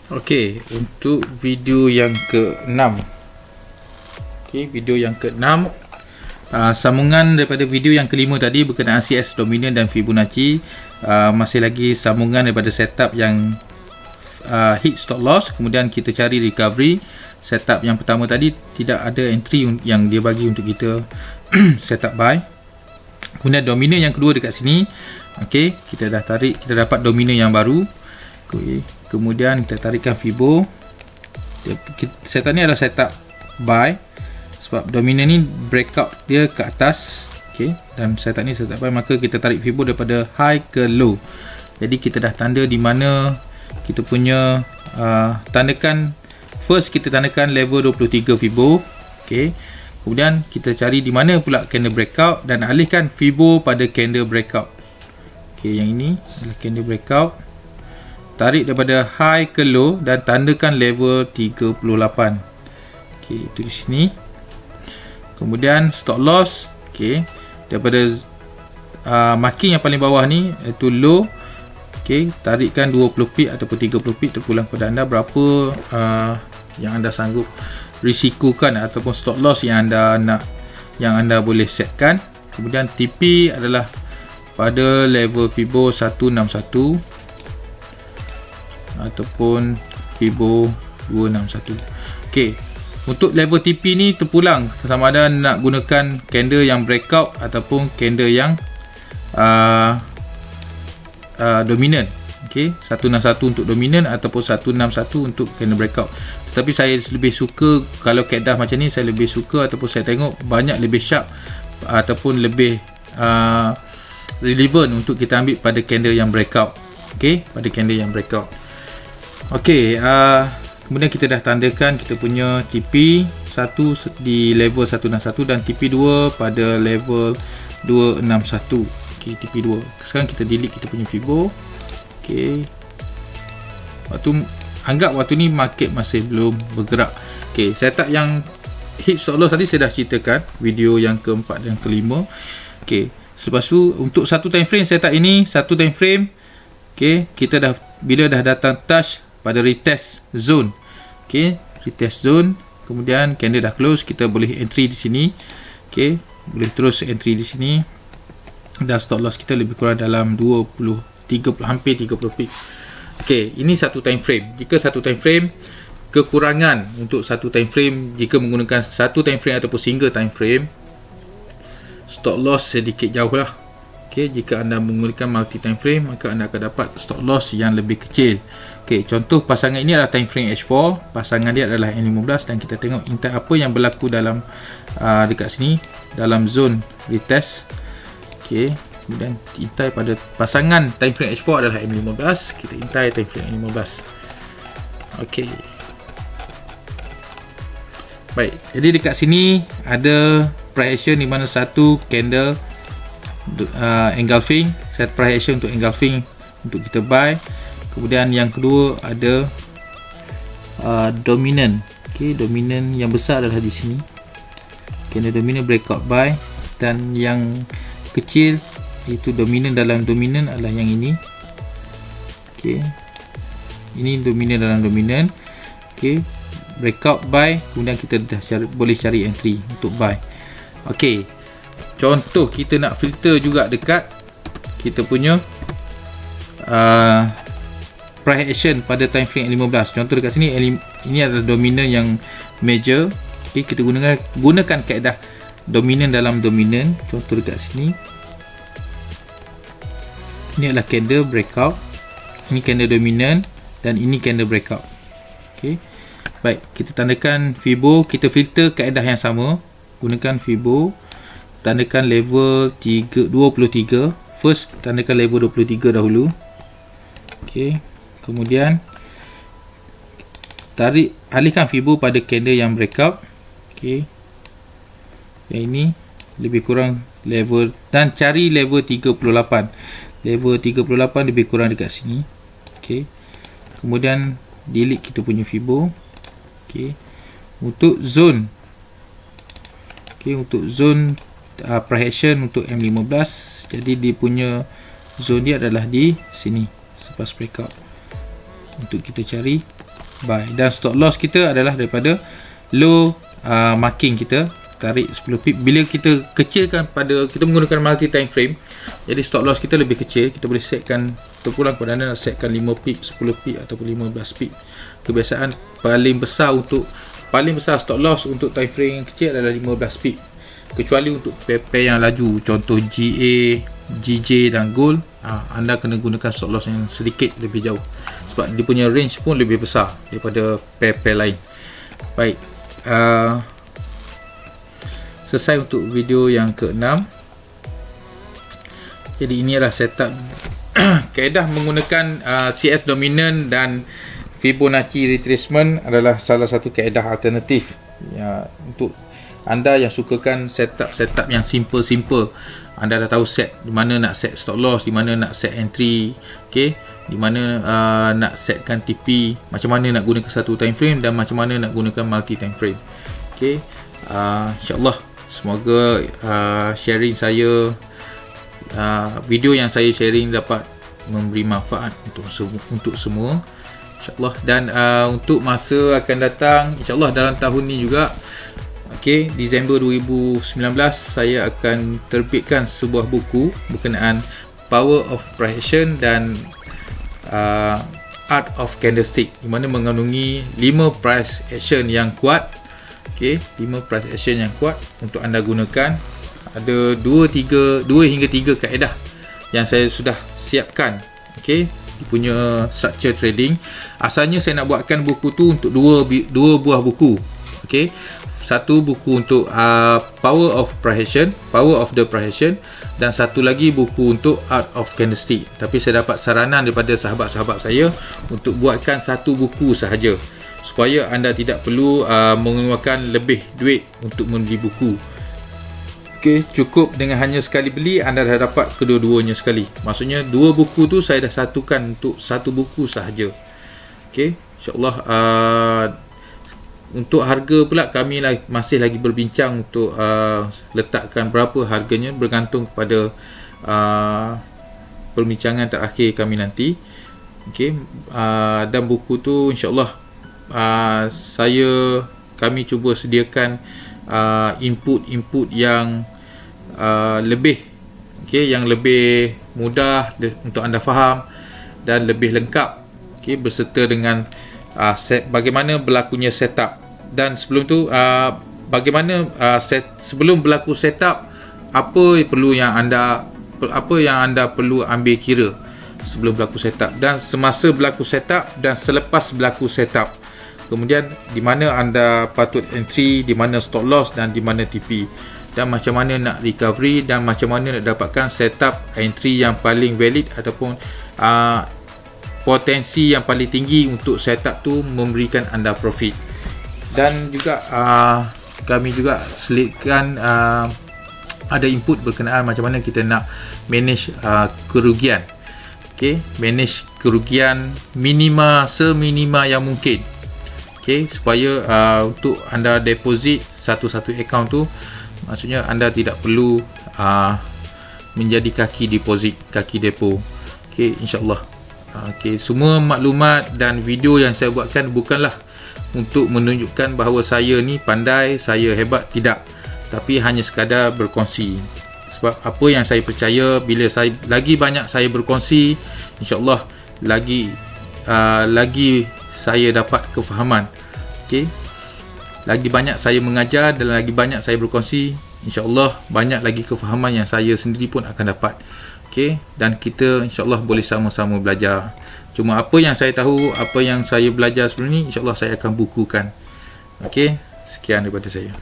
Okey, untuk video yang ke-6. Okey, video yang ke-6, sambungan daripada video yang ke-5 tadi berkenaan CS dominan dan Fibonacci. Masih lagi sambungan daripada setup yang hit stop loss, kemudian kita cari recovery. Setup yang pertama tadi tidak ada entry yang dia bagi untuk kita setup buy. Kemudian dominan yang kedua dekat sini. Okey, kita dah tarik, kita dapat dominan yang baru. Okay. Kemudian kita tarikkan Fibo. Setup ni adalah setup buy sebab dominan ni breakout dia ke atas. Okay. Dan setup ni setup buy, maka kita tarik Fibo daripada high ke low. Jadi kita dah tanda di mana kita punya tandakan. First kita tandakan level 23 Fibo. Okay. Kemudian kita cari di mana pula candle breakout dan alihkan Fibo pada candle breakout. Okay, yang ini adalah candle breakout. Tarik daripada high ke low dan tandakan level 38. Okey, itu di sini. Kemudian stop loss, okey, daripada marking yang paling bawah ni iaitu low. Okey, tarikkan 20 pip ataupun 30 pip, terpulang kepada anda berapa yang anda sanggup risikokan ataupun stop loss yang anda nak, yang anda boleh setkan. Kemudian TP adalah pada level Fibo 161 ataupun Fibo 261. Okey, untuk level TP ni terpulang sama ada nak gunakan candle yang breakout ataupun candle yang dominan. Okey, 161 untuk dominan ataupun 161 untuk candle breakout. Tetapi saya lebih suka kalau kaedah macam ni, saya lebih suka ataupun saya tengok banyak lebih sharp ataupun lebih relevant untuk kita ambil pada candle yang breakout. Okey, pada candle yang breakout. Okey, kemudian kita dah tandakan kita punya TP 1 di level 161 dan TP 2 pada level 261. Okey, TP 2. Sekarang kita delete kita punya Fibo. Okey. Anggap waktu ni market masih belum bergerak. Okey, setup yang hit stop loss tadi saya dah ceritakan video yang keempat dan kelima. Okey, selepas tu untuk satu time frame setup ini, satu time frame. Okey, kita dah bila dah datang touch pada retest zone. Okey, retest zone, kemudian candle dah close, kita boleh entry di sini. Okey, boleh terus entry di sini. Dan stop loss kita lebih kurang dalam 30 hampir 30 pip. Okey, ini satu time frame. Jika satu time frame, kekurangan untuk satu time frame jika menggunakan satu time frame ataupun single time frame, stop loss sedikit jauh lah. Okey, jika anda menggunakan multi time frame, maka anda akan dapat stop loss yang lebih kecil. Okey, contoh pasangan ini adalah time frame H4, pasangan dia adalah N15 dan kita tengok intai apa yang berlaku dalam dekat sini dalam zone retest. Okey, kemudian intai pada pasangan time frame H4 adalah M15, kita intai time frame M15. Okey. Baik, jadi dekat sini ada price action di mana satu candle engulfing, set price action untuk engulfing untuk kita buy. Kemudian yang kedua ada dominan. Okey, dominan yang besar adalah di sini. Candle dominan breakout buy, dan yang kecil itu dominan dalam dominan adalah yang ini. Okey. Ini dominan dalam dominan. Okey, breakout buy, kemudian kita dah boleh cari entry untuk buy. Okey. Contoh kita nak filter juga dekat kita punya price action pada time frame 15. Contoh dekat sini ini adalah dominan yang major. Okey, kita gunakan kaedah dominan dalam dominan. Contoh dekat sini. Ini adalah candle breakout. Ini candle dominan dan ini candle breakout. Okey. Baik, kita tandakan Fibo, kita filter kaedah yang sama. Gunakan Fibo, tandakan level 23. First tandakan level 23 dahulu. Okey. Kemudian alihkan Fibo pada candle yang breakout. Okey. Yang ini lebih kurang level, dan cari level 38. Level 38 lebih kurang dekat sini. Okey. Kemudian delete kita punya Fibo. Okey. Untuk zone. Okey, untuk zone price action untuk M15. Jadi dia punya zone dia adalah di sini selepas breakout. Untuk kita cari buy. Dan stop loss kita adalah daripada low marking kita, tarik 10 pip. Bila kita kecilkan pada, kita menggunakan multi time frame, jadi stop loss kita lebih kecil. Kita boleh setkan, terpulang kepada anda nak setkan 5 pip, 10 pip ataupun 15 pip. Kebiasaan paling besar stop loss untuk time frame yang kecil adalah 15 pip. Kecuali untuk pair yang laju, contoh GA, GJ dan Gold, anda kena gunakan stop loss yang sedikit lebih jauh, sebab dia punya range pun lebih besar daripada pair lain. Baik, selesai untuk video yang ke-6. Jadi ini adalah setup kaedah menggunakan CS dominant dan Fibonacci retracement adalah salah satu kaedah alternatif ya, untuk anda yang sukakan setup yang simple. Anda dah tahu set di mana nak set stop loss, di mana nak set entry, okey, di mana nak setkan TP, macam mana nak gunakan satu time frame dan macam mana nak gunakan multi time frame. Okey, insyaallah semoga sharing saya, video yang saya sharing dapat memberi manfaat untuk semua, insyaallah. Dan untuk masa akan datang, insyaallah dalam tahun ni juga, okey, Disember 2019 saya akan terbitkan sebuah buku berkenaan Power of Price Action dan Art of Candlestick, di mana mengandungi 5 price action yang kuat. Okey, 5 price action yang kuat untuk anda gunakan. Ada 2 hingga 3 kaedah yang saya sudah siapkan. Okey, dia punya structure trading. Asalnya saya nak buatkan buku tu untuk dua buah buku. Okey, satu buku untuk Power of the Price Action, dan satu lagi buku untuk Art of Candlestick. Tapi saya dapat saranan daripada sahabat-sahabat saya untuk buatkan satu buku sahaja, supaya anda tidak perlu mengeluarkan lebih duit untuk membeli buku. Okey, cukup dengan hanya sekali beli anda dah dapat kedua-duanya sekali. Maksudnya 2 buku tu saya dah satukan untuk satu buku sahaja. Okey, insyaallah. Untuk harga pula kami masih lagi berbincang untuk letakkan berapa harganya, bergantung kepada perbincangan terakhir kami nanti. Okey, dan buku tu insyaallah kami cuba sediakan input yang lebih, okey, yang lebih mudah untuk anda faham dan lebih lengkap, okey, berserta dengan bagaimana berlakunya setup. Dan sebelum tu bagaimana sebelum berlaku setup, apa yang anda perlu ambil kira sebelum berlaku setup, dan semasa berlaku setup dan selepas berlaku setup. Kemudian di mana anda patut entry, di mana stop loss dan di mana TP, dan macam mana nak recovery, dan macam mana nak dapatkan setup entry yang paling valid ataupun potensi yang paling tinggi untuk setup tu memberikan anda profit. Dan juga kami juga selitkan ada input berkenaan macam mana kita nak manage kerugian. Okey, manage kerugian seminima yang mungkin. Okey, supaya untuk anda deposit satu-satu account tu, maksudnya anda tidak perlu menjadi kaki deposit, kaki depo. Okey, insyaallah. Okey, semua maklumat dan video yang saya buatkan bukanlah untuk menunjukkan bahawa saya ni pandai, saya hebat, tidak. Tapi hanya sekadar berkongsi. Sebab apa yang saya percaya, bila lagi banyak saya berkongsi, insya-Allah lagi saya dapat kefahaman. Okey. Lagi banyak saya mengajar dan lagi banyak saya berkongsi, insya-Allah banyak lagi kefahaman yang saya sendiri pun akan dapat. Okey, dan kita insya-Allah boleh sama-sama belajar. Cuma apa yang saya tahu, apa yang saya belajar sebelum ni, insya-Allah saya akan bukukan. Okey, sekian daripada saya.